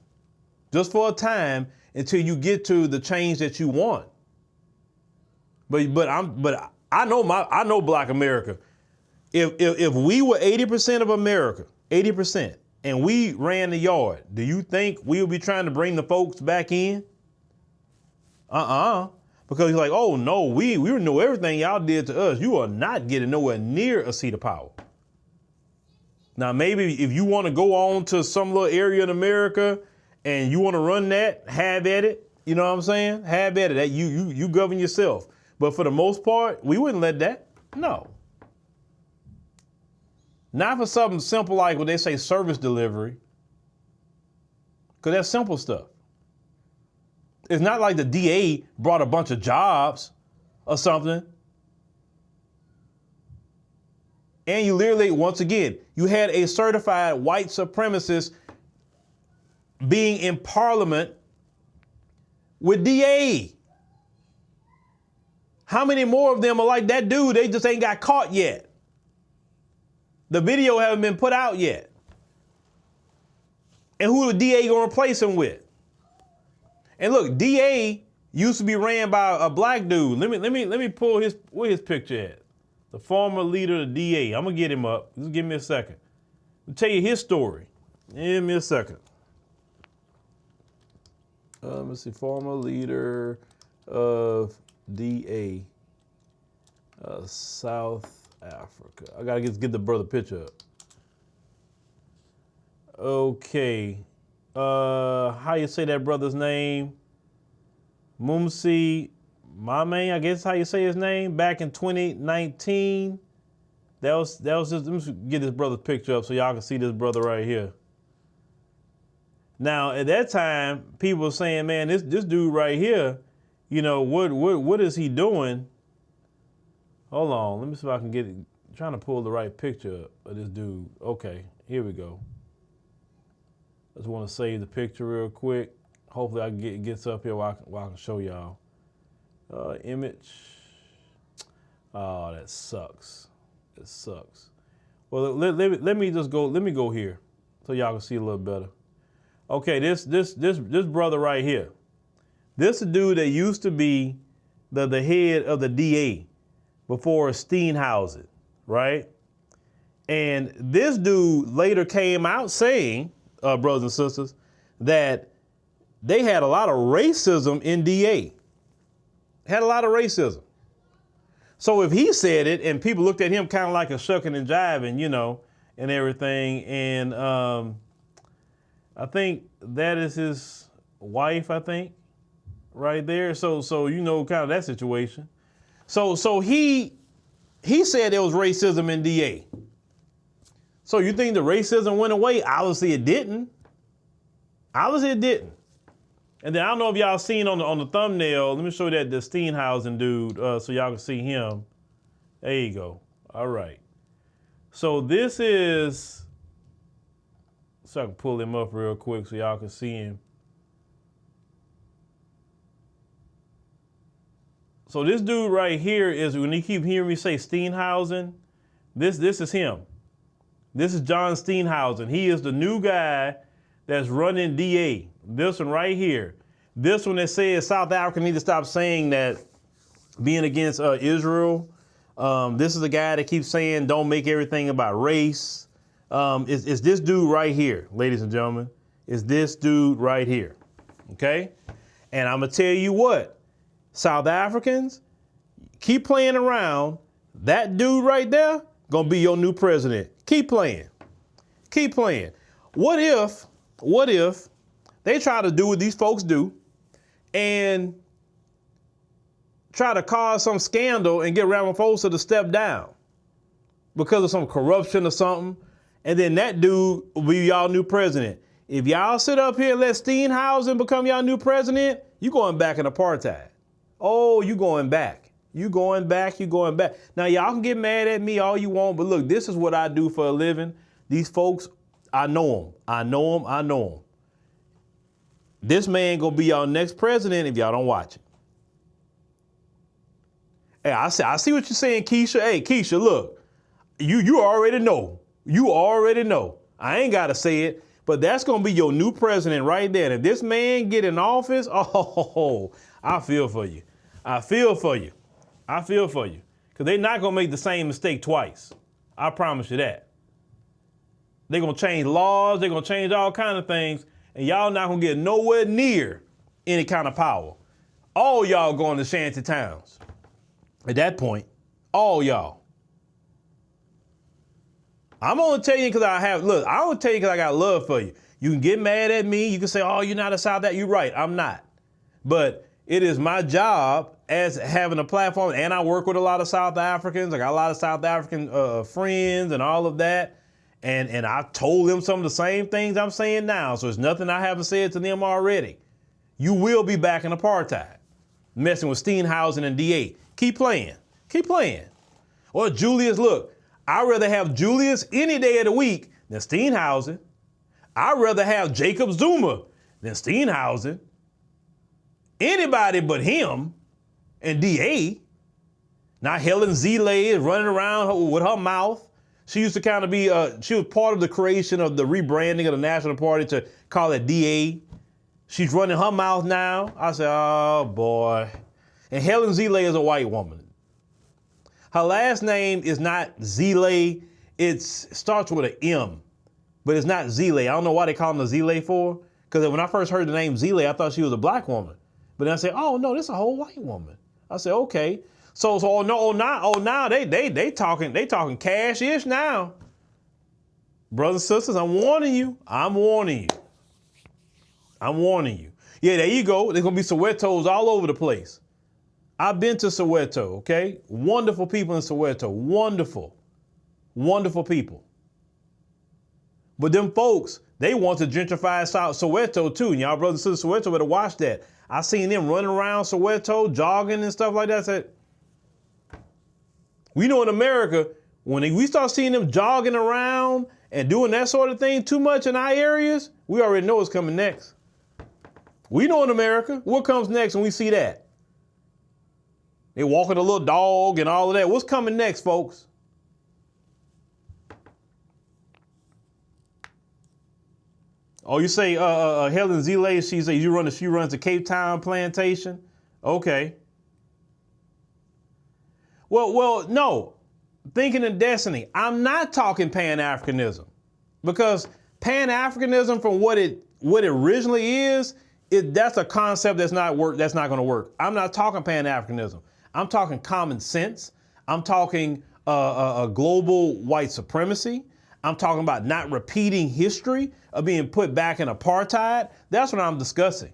Just for a time until you get to the change that you want. But I know black America. If we were 80% of America, 80%, and we ran the yard, do you think we would be trying to bring the folks back in? Because you're like, oh no, we know everything y'all did to us. You are not getting nowhere near a seat of power. Now, maybe if you want to go on to some little area in America and you want to run that, have at it. You know what I'm saying? Have at it. That you govern yourself. But for the most part, we wouldn't let that. No. Not for something simple like what they say service delivery. Because that's simple stuff. It's not like the DA brought a bunch of jobs or something. And you literally, once again, you had a certified white supremacist being in parliament with DA. How many more of them are like that dude? They just ain't got caught yet. The video haven't been put out yet. And who the DA gonna replace him with? And look, DA used to be ran by a black dude. Let me pull where his picture at. The former leader of the DA. I'm gonna get him up. Just give me a second. I'll tell you his story. Give me a second. Let's see, former leader of DA, South Africa. I gotta get the brother picture up. Okay, how you say that brother's name? Mumsi Mame, I guess how you say his name. Back in 2019, that was just. Let me get this brother's picture up so y'all can see this brother right here. Now, at that time, people were saying, man, this dude right here, you know, what is he doing? Hold on, let me see if I can get it. I'm trying to pull the right picture up of this dude. Okay, here we go. I just want to save the picture real quick. Hopefully I can it gets up here while I can show y'all. Image. Oh, that sucks. It sucks. Well, let me just go. Let me go here so y'all can see a little better. Okay, this brother right here. This dude that used to be the head of the DA before Steenhuisen, right? And this dude later came out saying, brothers and sisters, that they had a lot of racism in DA. Had a lot of racism. So if he said it and people looked at him kind of like a shucking and jiving, you know, and everything, and I think that is his wife, I think, right there. So you know, kind of that situation. So he said there was racism in DA. So you think the racism went away? Obviously it didn't. Obviously it didn't. And then I don't know if y'all seen on the thumbnail. Let me show you that the Steenhuisen dude so y'all can see him. There you go. All right. So this is. So I can pull him up real quick so y'all can see him. So this dude right here is, when you keep hearing me say Steenhuisen, this is him. This is John Steenhuisen. He is the new guy that's running DA. This one right here. This one that says South Africa need to stop saying that, being against Israel. This is the guy that keeps saying don't make everything about race. It's this dude right here, ladies and gentlemen. It's this dude right here, okay? And I'm gonna tell you what, South Africans, keep playing around. That dude right there gonna be your new president. Keep playing, keep playing. What if they try to do what these folks do and try to cause some scandal and get Ramaphosa to step down because of some corruption or something, and then that dude will be y'all new president. If y'all sit up here and let Steenhuisen become y'all new president, you going back in apartheid. Oh, you going back. You going back, you going back. Now, y'all can get mad at me all you want, but look, this is what I do for a living. These folks, I know them. I know them. I know them. This man gonna be y'all next president if y'all don't watch it. Hey, I see what you're saying, Keisha. Hey, Keisha, look, you already know. You already know. I ain't gotta say it, but that's gonna be your new president right there. And if this man get in office, oh, I feel for you. I feel for you. I feel for you. Because they're not gonna make the same mistake twice. I promise you that. They're gonna change laws, they're gonna change all kinds of things, and y'all not gonna get nowhere near any kind of power. All y'all going to shanty towns. At that point, all y'all. I'm gonna tell you because I'm gonna tell you because I got love for you. You can get mad at me, you can say, oh, you're not a South African. You're right, I'm not. But it is my job as having a platform, and I work with a lot of South Africans. I got a lot of South African friends and all of that. And I told them some of the same things I'm saying now. So it's nothing I haven't said to them already. You will be back in apartheid, messing with Steenhuisen and DA. Keep playing. Keep playing. Or Julius, look, I'd rather have Julius any day of the week than Steenhuisen. I'd rather have Jacob Zuma than Steenhuisen. Anybody but him and DA. Now Helen Zille is running around with her mouth. She used to kind of be, she was part of the creation of the rebranding of the National Party to call it DA. She's running her mouth now. I said, oh boy. And Helen Zille is a white woman. Her last name is not Zille. It starts with an M, but it's not Zille. I don't know why they call them the Zille for, Because when I first heard the name Zile, I thought she was a black woman. But then I said, oh no, this is a whole white woman. I said, okay. So now they talking cash-ish now. Brothers and sisters, I'm warning you. Yeah, there you go. There's gonna be Sowetos all over the place. I've been to Soweto, okay? Wonderful people in Soweto. Wonderful people. But them folks, they want to gentrify Soweto too. And y'all brothers and sisters Soweto better watch that. I seen them running around Soweto, jogging and stuff like that. I said, we know in America, when we start seeing them jogging around and doing that sort of thing too much in our areas, we already know what's coming next. We know in America, what comes next when we see that? They walking a little dog and all of that. What's coming next, folks? Oh, you say Helen Zile, she runs the Cape Town plantation? Okay. Well, no. Thinking in destiny, I'm not talking Pan-Africanism, because Pan-Africanism, from what it originally is, that's a concept that's not going to work. I'm not talking Pan-Africanism. I'm talking common sense. I'm talking a global white supremacy. I'm talking about not repeating history of being put back in apartheid. That's what I'm discussing.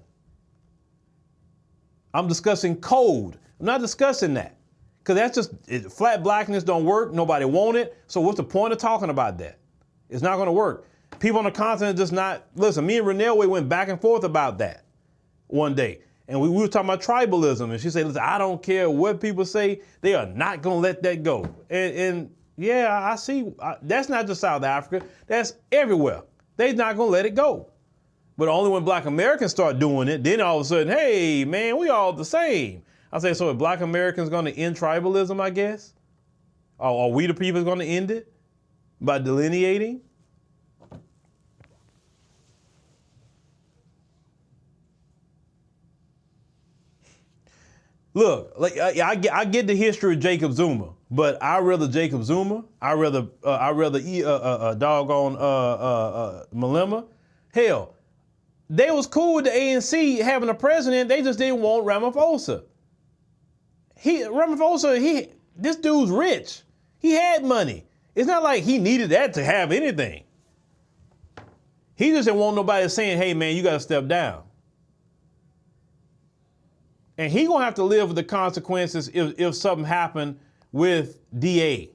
I'm discussing code. I'm not discussing that. Because that's just, flat blackness don't work. Nobody want it. So what's the point of talking about that? It's not going to work. People on the continent just not, listen, me and Renelle, we went back and forth about that one day. And we were talking about tribalism. And she said, listen, I don't care what people say. They are not going to let that go. And yeah, I see. That's not just South Africa. That's everywhere. They're not going to let it go. But only when black Americans start doing it, then all of a sudden, hey, man, we all the same. I say, so if black Americans going to end tribalism, I guess? Or are we the people going to end it by delineating? Look, like I get the history of Jacob Zuma, but I rather Jacob Zuma. I rather doggone Malema. Hell, they was cool with the ANC having a president. They just didn't want Ramaphosa. This dude's rich. He had money. It's not like he needed that to have anything. He just didn't want nobody saying, hey man, you gotta step down. And he gonna have to live with the consequences if something happened with DA.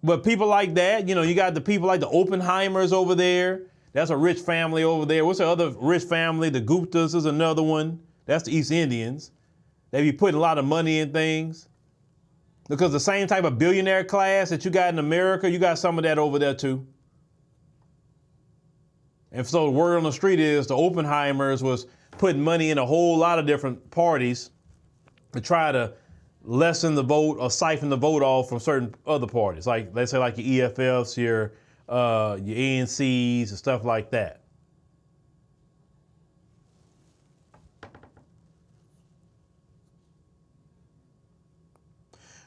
But people like that, you got the people like the Oppenheimers over there. That's a rich family over there. What's the other rich family? The Guptas is another one. That's the East Indians. They be putting a lot of money in things. Because the same type of billionaire class that you got in America, you got some of that over there too. And so the word on the street is the Oppenheimers was putting money in a whole lot of different parties to try to lessen the vote or siphon the vote off from certain other parties. Like, let's say like your EFFs, your ANCs and stuff like that.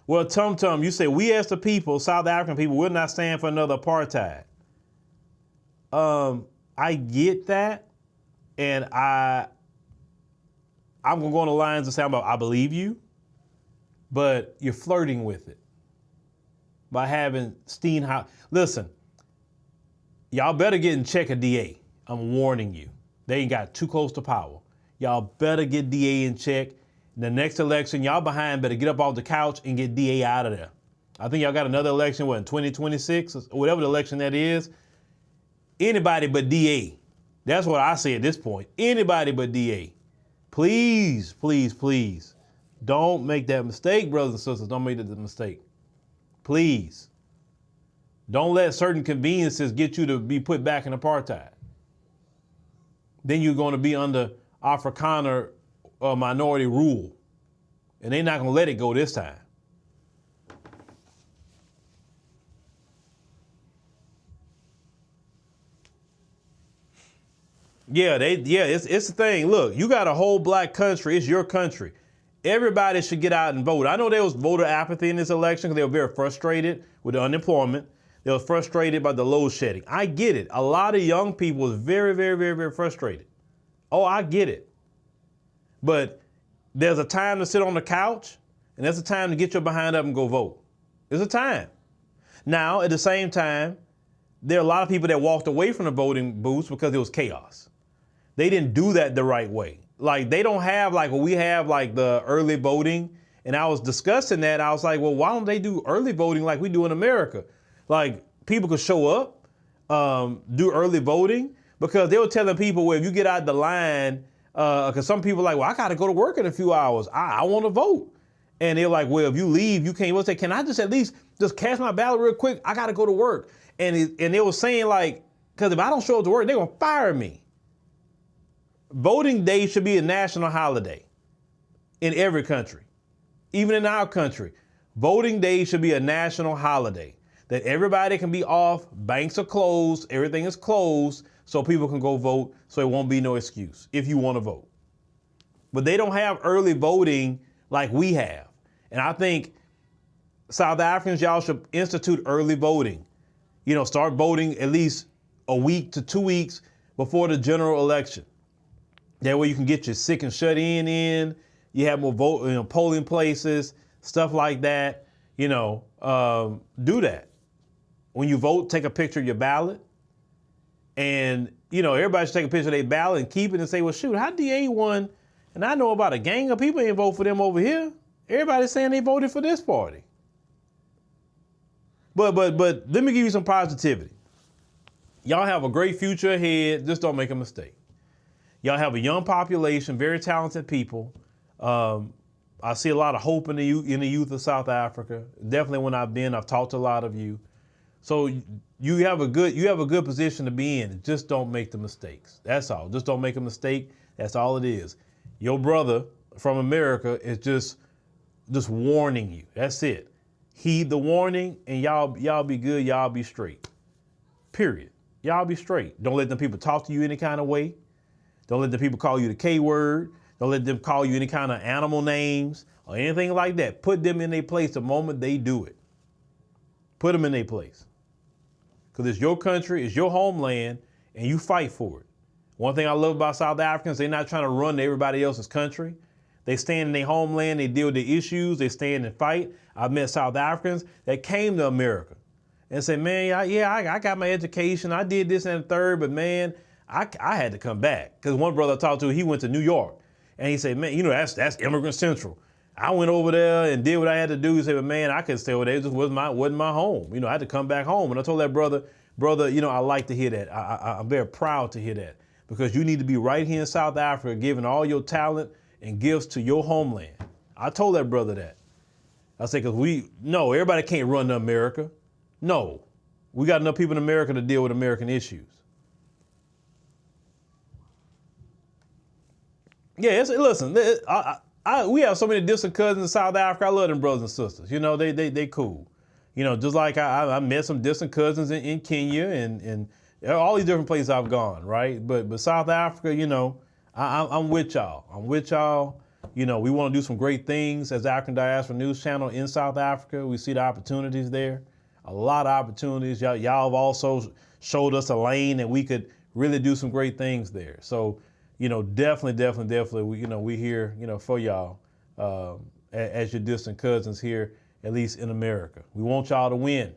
Well, Tum Tum, you say, we as the people, South African people, will not stand for another apartheid. I get that, and I'm gonna go on the lines and say I believe you, but you're flirting with it by having Steenhuisen. Listen, y'all better get in check a DA. I'm warning you. They ain't got too close to power. Y'all better get DA in check. The next election, y'all behind better get up off the couch and get DA out of there. I think y'all got another election, in 2026 or whatever the election that is. Anybody but DA. That's what I say at this point. Anybody but DA. Please, please, please. Don't make that mistake, brothers and sisters. Don't make that mistake. Please. Don't let certain conveniences get you to be put back in apartheid. Then you're going to be under Afrikaner minority rule. And they're not going to let it go this time. It's the thing. Look, you got a whole black country. It's your country. Everybody should get out and vote. I know there was voter apathy in this election because they were very frustrated with the unemployment. They were frustrated by the load shedding. I get it. A lot of young people was very, very, very, very frustrated. Oh, I get it. But there's a time to sit on the couch, and there's a time to get your behind up and go vote. There's a time. Now, at the same time, there are a lot of people that walked away from the voting booths because it was chaos. They didn't do that the right way. Like, they don't have like what we have, like the early voting. And I was discussing that. I was like, well, why don't they do early voting like we do in America? Like, people could show up, do early voting, because they were telling people, well, if you get out the line, because some people are like, well, I got to go to work in a few hours. I want to vote. And they're like, well, if you leave, you can't. We'll say, can I just at least just cast my ballot real quick? I got to go to work. And they were saying, like, because if I don't show up to work, they're going to fire me. Voting day should be a national holiday in every country, even in our country. Voting day should be a national holiday that everybody can be off, banks are closed, everything is closed, so people can go vote, so it won't be no excuse if you want to vote. But they don't have early voting like we have. And I think South Africans, y'all should institute early voting. You know, start voting at least a week to 2 weeks before the general election. That way you can get your sick and shut in, you have more vote, polling places, stuff like that. Do that. When you vote, take a picture of your ballot. And, everybody should take a picture of their ballot and keep it and say, well, shoot, how DA won? And I know about a gang of people ain't vote for them over here. Everybody's saying they voted for this party. But let me give you some positivity. Y'all have a great future ahead. Just don't make a mistake. Y'all have a young population, very talented people. I see a lot of hope in the youth of South Africa. Definitely when I've talked to a lot of you. So you have a good position to be in. Just don't make the mistakes. That's all. Just don't make a mistake. That's all it is. Your brother from America is just warning you. That's it. Heed the warning, and y'all be good. Y'all be straight. Period. Y'all be straight. Don't let them people talk to you any kind of way. Don't let the people call you the K word. Don't let them call you any kind of animal names or anything like that. Put them in their place the moment they do it. Put them in their place. Because it's your country, it's your homeland, and you fight for it. One thing I love about South Africans, they're not trying to run to everybody else's country. They stand in their homeland, they deal with the issues, they stand and fight. I've met South Africans that came to America and said, man, I got my education, I did this and the third, but man, I had to come back. Because one brother I talked to, he went to New York. And he said, man, that's Immigrant Central. I went over there and did what I had to do. He said, but man, I couldn't stay over there. It just wasn't my home. I had to come back home. And I told that brother, I like to hear that. I'm very proud to hear that. Because you need to be right here in South Africa, giving all your talent and gifts to your homeland. I told that brother that. I said, because everybody can't run to America. No, we got enough people in America to deal with American issues. Yeah, listen, we have so many distant cousins in South Africa. I love them brothers and sisters. They cool. Just like I met some distant cousins in Kenya and all these different places I've gone, right? But South Africa, I'm with y'all. I'm with y'all. We want to do some great things as African Diaspora News Channel in South Africa. We see the opportunities there. A lot of opportunities. Y'all have also showed us a lane that we could really do some great things there. So, definitely, we here, for y'all as your distant cousins here, at least in America. We want y'all to win.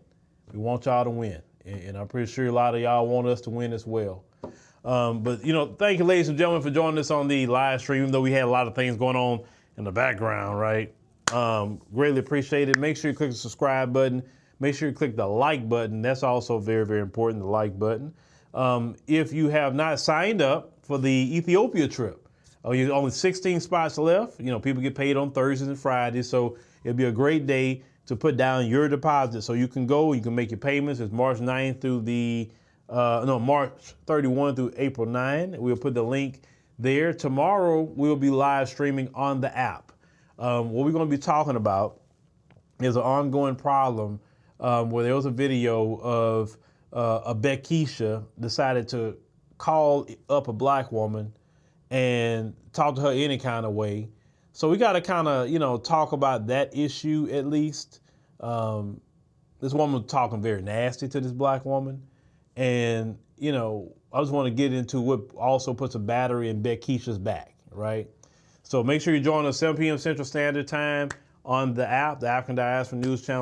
We want y'all to win. And I'm pretty sure a lot of y'all want us to win as well. But thank you, ladies and gentlemen, for joining us on the live stream, even though we had a lot of things going on in the background, right? Greatly appreciate it. Make sure you click the subscribe button. Make sure you click the like button. That's also very, very important, the like button. If you have not signed up for the Ethiopia trip, you only 16 spots left. People get paid on Thursdays and Fridays, so it'll be a great day to put down your deposit. So you can go, you can make your payments. It's March 9th through March 31 through April 9. We'll put the link there. Tomorrow, we'll be live streaming on the app. What we're going to be talking about is an ongoing problem where there was a video of a Bekisha decided to call up a black woman and talk to her any kind of way. So we got to kind of, talk about that issue at least. this woman was talking very nasty to this black woman. And, you know, I just want to get into what also puts a battery in Beckisha's back, right? So make sure you join us 7 p.m. Central Standard Time on the app, the African Diaspora News Channel.